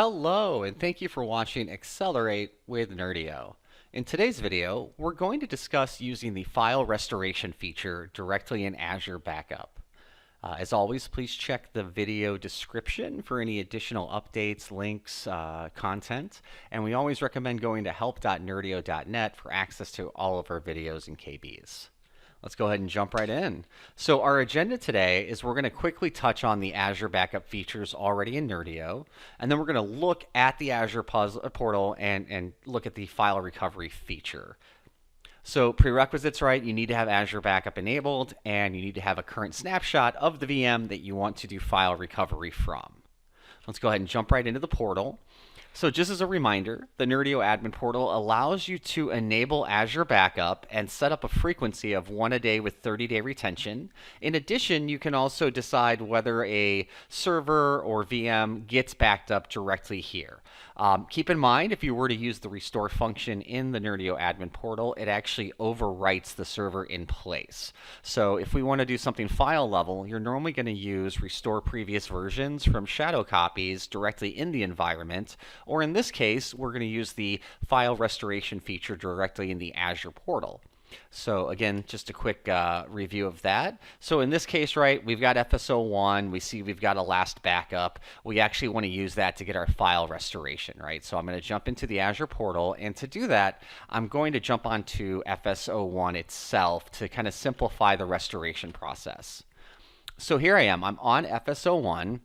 Hello, and thank you for watching Accelerate with Nerdio. In today's video, we're going to discuss using the file restoration feature directly in Azure Backup. As always, please check the video description for any additional updates, links, content, and we always recommend going to help.nerdio.net for access to all of our videos and KBs. Let's go ahead and jump right in. So our agenda today is we're going to quickly touch on the Azure Backup features already in Nerdio, and then we're going to look at the Azure portal and look at the file recovery feature. So prerequisites, right? You need to have Azure Backup enabled, and you need to have a current snapshot of the VM that you want to do file recovery from. Let's go ahead and jump right into the portal. So just as a reminder, the Nerdio admin portal allows you to enable Azure Backup and set up a frequency of 1 a day with 30-day retention. In addition, you can also decide whether a server or VM gets backed up directly here. Keep in mind, if you were to use the restore function in the Nerdio admin portal, it actually overwrites the server in place. So if we want to do something file level, you're normally going to use restore previous versions from shadow copies directly in the environment. Or in this case, we're going to use the file restoration feature directly in the Azure portal. So again, just a quick review of that. So in this case, right, we've got FSO1. We see we've got a last backup. We actually want to use that to get our file restoration, right? So I'm going to jump into the Azure portal. And to do that, I'm going to jump onto FSO1 itself to kind of simplify the restoration process. So here I am. I'm on FSO1.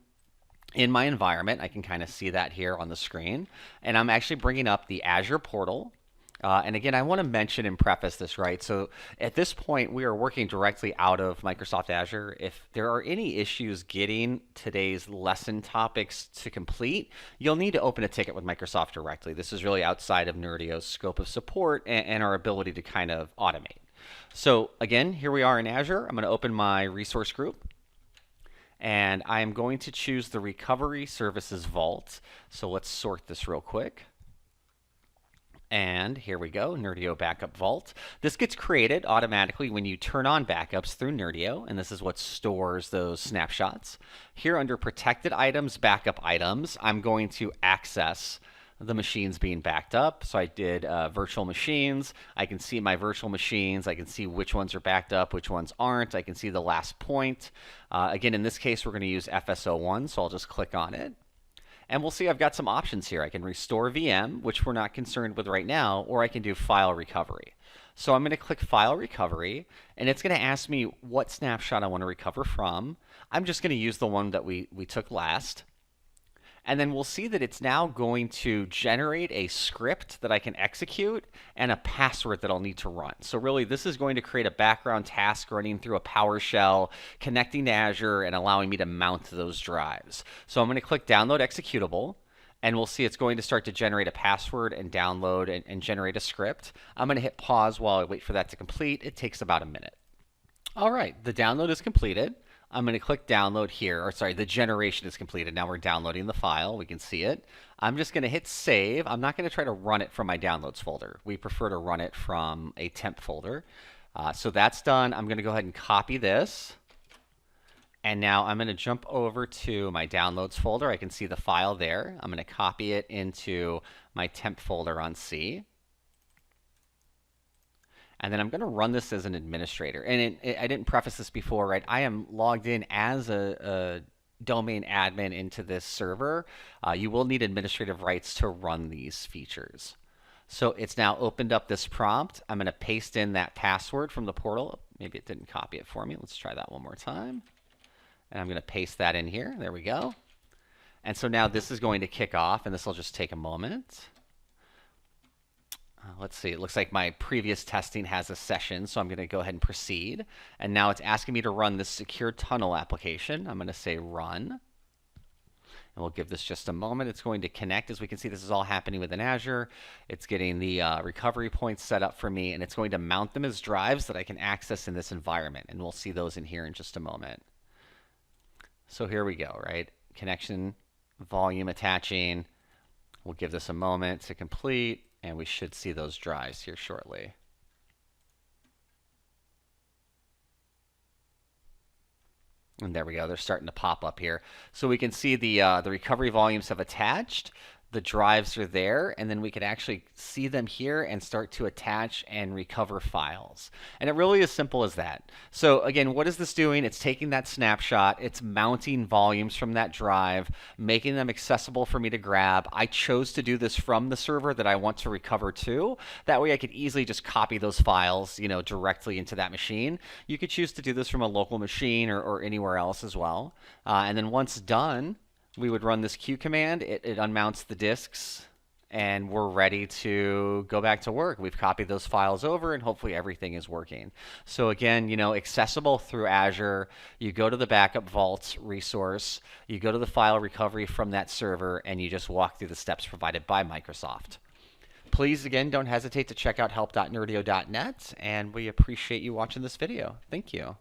In my environment, I can kind of see that here on the screen. And I'm actually bringing up the Azure portal. And again, I want to mention and preface this, right? So at this point, we are working directly out of Microsoft Azure. If there are any issues getting today's lesson topics to complete, you'll need to open a ticket with Microsoft directly. This is really outside of Nerdio's scope of support and our ability to kind of automate. So again, here we are in Azure. I'm going to open my resource group. And I am going to choose the Recovery Services Vault. So let's sort this real quick. And here we go, Nerdio Backup Vault. This gets created automatically when you turn on backups through Nerdio, and this is what stores those snapshots. Here under Protected Items, Backup Items, I'm going to access the machines being backed up. So I did virtual machines. I can see my virtual machines. I can see which ones are backed up, which ones aren't. I can see the last point. Again, in this case, we're going to use FSO1, so I'll just click on it. And we'll see I've got some options here. I can restore VM, which we're not concerned with right now, or I can do file recovery. So I'm going to click file recovery, and it's going to ask me what snapshot I want to recover from. I'm just going to use the one that we took last. And then we'll see that it's now going to generate a script that I can execute and a password that I'll need to run. So really, this is going to create a background task running through a PowerShell, connecting to Azure, and allowing me to mount those drives. So I'm going to click Download Executable, and we'll see it's going to start to generate a password and download and generate a script. I'm going to hit pause while I wait for that to complete. It takes about a minute. All right, the download is completed. I'm going to click download here, or sorry, the generation is completed. Now we're downloading the file. We can see it. I'm just going to hit save. I'm not going to try to run it from my downloads folder. We prefer to run it from a temp folder. So that's done. I'm going to go ahead and copy this. And now I'm going to jump over to my downloads folder. I can see the file there. I'm going to copy it into my temp folder on C. And then I'm going to run this as an administrator. And I didn't preface this before, right? I am logged in as a domain admin into this server. You will need administrative rights to run these features. So it's now opened up this prompt. I'm going to paste in that password from the portal. Maybe it didn't copy it for me. Let's try that one more time. And I'm going to paste that in here. There we go. And so now this is going to kick off, and this will just take a moment. Let's see, it looks like my previous testing has a session, so I'm going to go ahead and proceed. And now it's asking me to run this secure tunnel application. I'm going to say run. And we'll give this just a moment. It's going to connect. As we can see, this is all happening within Azure. It's getting the recovery points set up for me, and it's going to mount them as drives that I can access in this environment. And we'll see those in here in just a moment. So here we go, right? Connection, volume attaching. We'll give this a moment to complete. And we should see those drives here shortly. And there we go. They're starting to pop up here. So we can see the recovery volumes have attached. The drives are there, and then we can actually see them here and start to attach and recover files. And it really is simple as that. So again, what is this doing? It's taking that snapshot, it's mounting volumes from that drive, making them accessible for me to grab. I chose to do this from the server that I want to recover to. That way I could easily just copy those files, directly into that machine. You could choose to do this from a local machine or anywhere else as well. And then once done, we would run this Q command. It unmounts the disks, and we're ready to go back to work. We've copied those files over, and hopefully everything is working. So again, accessible through Azure. You go to the backup vault resource, you go to the file recovery from that server, and you just walk through the steps provided by Microsoft. Please, again, don't hesitate to check out help.nerdio.net, and we appreciate you watching this video. Thank you.